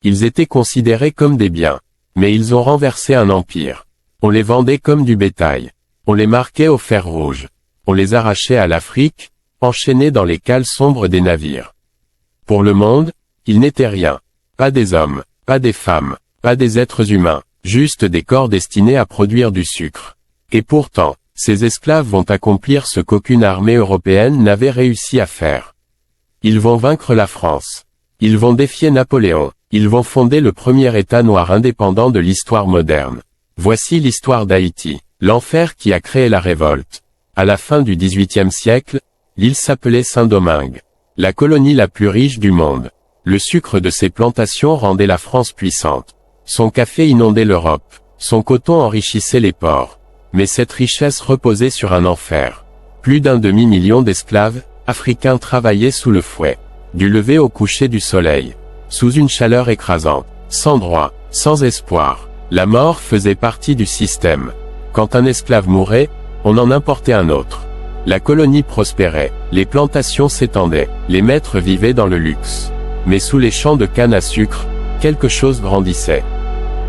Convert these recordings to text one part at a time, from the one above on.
Ils étaient considérés comme des biens. Mais ils ont renversé un empire. On les vendait comme du bétail. On les marquait au fer rouge. On les arrachait à l'Afrique, enchaînés dans les cales sombres des navires. Pour le monde, ils n'étaient rien. Pas des hommes, pas des femmes, pas des êtres humains, juste des corps destinés à produire du sucre. Et pourtant, ces esclaves vont accomplir ce qu'aucune armée européenne n'avait réussi à faire. Ils vont vaincre la France. Ils vont défier Napoléon. Ils vont fonder le premier État noir indépendant de l'histoire moderne. Voici l'histoire d'Haïti, l'enfer qui a créé la révolte. À la fin du XVIIIe siècle, l'île s'appelait Saint-Domingue, la colonie la plus riche du monde. Le sucre de ses plantations rendait la France puissante. Son café inondait l'Europe. Son coton enrichissait les ports. Mais cette richesse reposait sur un enfer. Plus d'un demi-million d'esclaves africains travaillaient sous le fouet, du lever au coucher du soleil, sous une chaleur écrasante, sans droit, sans espoir. La mort faisait partie du système. Quand un esclave mourait, on en importait un autre. La colonie prospérait, les plantations s'étendaient, les maîtres vivaient dans le luxe. Mais sous les champs de canne à sucre, quelque chose grandissait.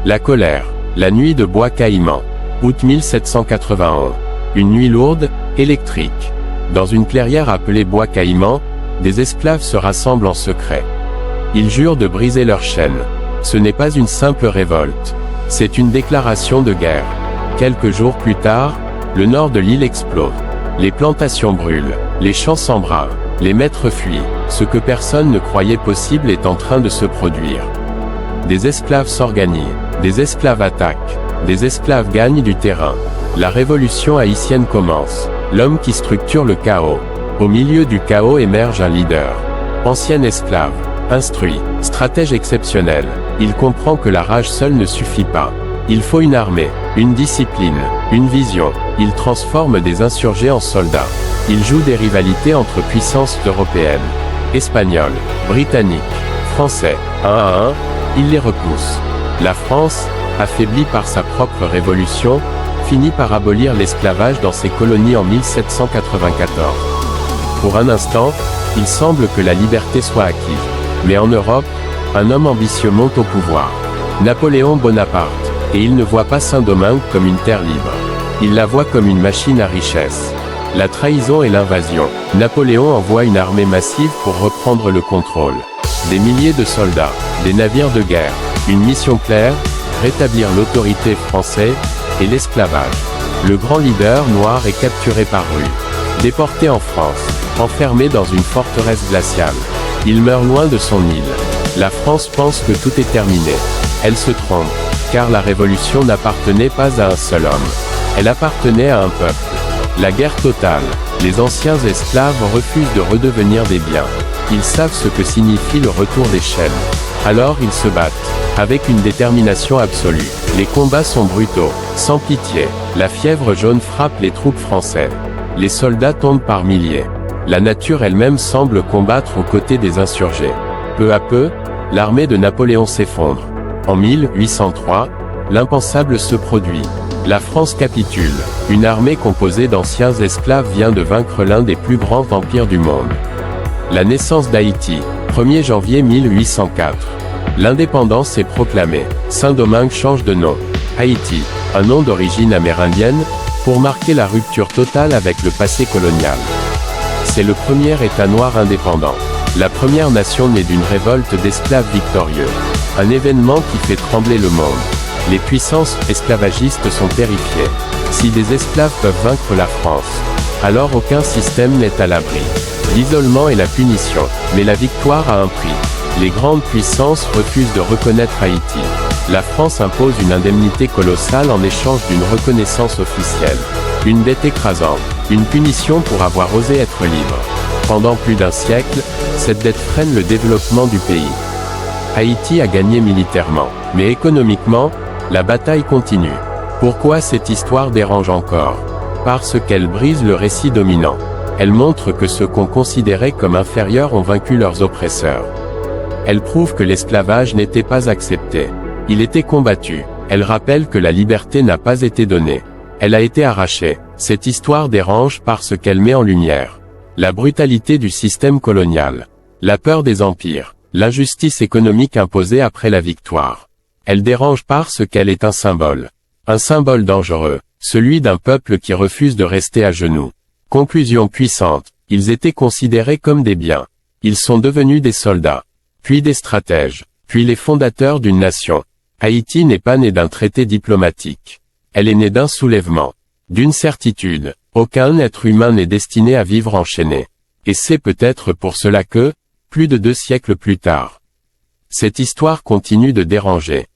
La colère. La nuit de Bois Caïman. Août 1791. Une nuit lourde, électrique. Dans une clairière appelée Bois Caïman, des esclaves se rassemblent en secret. Ils jurent de briser leurs chaînes. Ce n'est pas une simple révolte. C'est une déclaration de guerre. Quelques jours plus tard, le nord de l'île explose. Les plantations brûlent, les champs s'embrasent, les maîtres fuient. Ce que personne ne croyait possible est en train de se produire. Des esclaves s'organisent, des esclaves attaquent, des esclaves gagnent du terrain. La révolution haïtienne commence. L'homme qui structure le chaos. Au milieu du chaos émerge un leader. Ancien esclave, instruit, stratège exceptionnel. Il comprend que la rage seule ne suffit pas. Il faut une armée, une discipline, une vision. Il transforme des insurgés en soldats. Il joue des rivalités entre puissances européennes. Espagnols, britanniques, français, un à un, il les repousse. La France, affaiblie par sa propre révolution, finit par abolir l'esclavage dans ses colonies en 1794. Pour un instant, il semble que la liberté soit acquise. Mais en Europe, un homme ambitieux monte au pouvoir. Napoléon Bonaparte. Et il ne voit pas Saint-Domingue comme une terre libre. Il la voit comme une machine à richesse. La trahison et l'invasion. Napoléon envoie une armée massive pour reprendre le contrôle. Des milliers de soldats, des navires de guerre. Une mission claire, rétablir l'autorité française et l'esclavage. Le grand leader noir est capturé par rue. Déporté en France, enfermé dans une forteresse glaciale. Il meurt loin de son île. La France pense que tout est terminé. Elle se trompe, car la révolution n'appartenait pas à un seul homme. Elle appartenait à un peuple. La guerre totale. Les anciens esclaves refusent de redevenir des biens. Ils savent ce que signifie le retour des chaînes. Alors ils se battent, avec une détermination absolue. Les combats sont brutaux, sans pitié. La fièvre jaune frappe les troupes françaises. Les soldats tombent par milliers. La nature elle-même semble combattre aux côtés des insurgés. Peu à peu, l'armée de Napoléon s'effondre. En 1803, l'impensable se produit. La France capitule. Une armée composée d'anciens esclaves vient de vaincre l'un des plus grands empires du monde. La naissance d'Haïti, 1er janvier 1804. L'indépendance est proclamée. Saint-Domingue change de nom. Haïti, un nom d'origine amérindienne, pour marquer la rupture totale avec le passé colonial. C'est le premier État noir indépendant. La première nation née d'une révolte d'esclaves victorieux. Un événement qui fait trembler le monde. Les puissances esclavagistes sont terrifiées. Si des esclaves peuvent vaincre la France, alors aucun système n'est à l'abri. L'isolement et la punition. Mais la victoire a un prix. Les grandes puissances refusent de reconnaître Haïti. La France impose une indemnité colossale en échange d'une reconnaissance officielle. Une dette écrasante. Une punition pour avoir osé être libre. Pendant plus d'un siècle, cette dette freine le développement du pays. Haïti a gagné militairement, mais économiquement, la bataille continue. Pourquoi cette histoire dérange encore? Parce qu'elle brise le récit dominant. Elle montre que ceux qu'on considérait comme inférieurs ont vaincu leurs oppresseurs. Elle prouve que l'esclavage n'était pas accepté. Il était combattu. Elle rappelle que la liberté n'a pas été donnée. Elle a été arrachée. Cette histoire dérange parce qu'elle met en lumière la brutalité du système colonial, la peur des empires, L'injustice économique imposée après la victoire. Elle dérange parce qu'elle est un symbole. Un symbole dangereux, celui d'un peuple qui refuse de rester à genoux. Conclusion puissante, ils étaient considérés comme des biens. Ils sont devenus des soldats, puis des stratèges, puis les fondateurs d'une nation. Haïti n'est pas née d'un traité diplomatique. Elle est née d'un soulèvement, d'une certitude. Aucun être humain n'est destiné à vivre enchaîné. Et c'est peut-être pour cela que, plus de 2 siècles plus tard, cette histoire continue de déranger.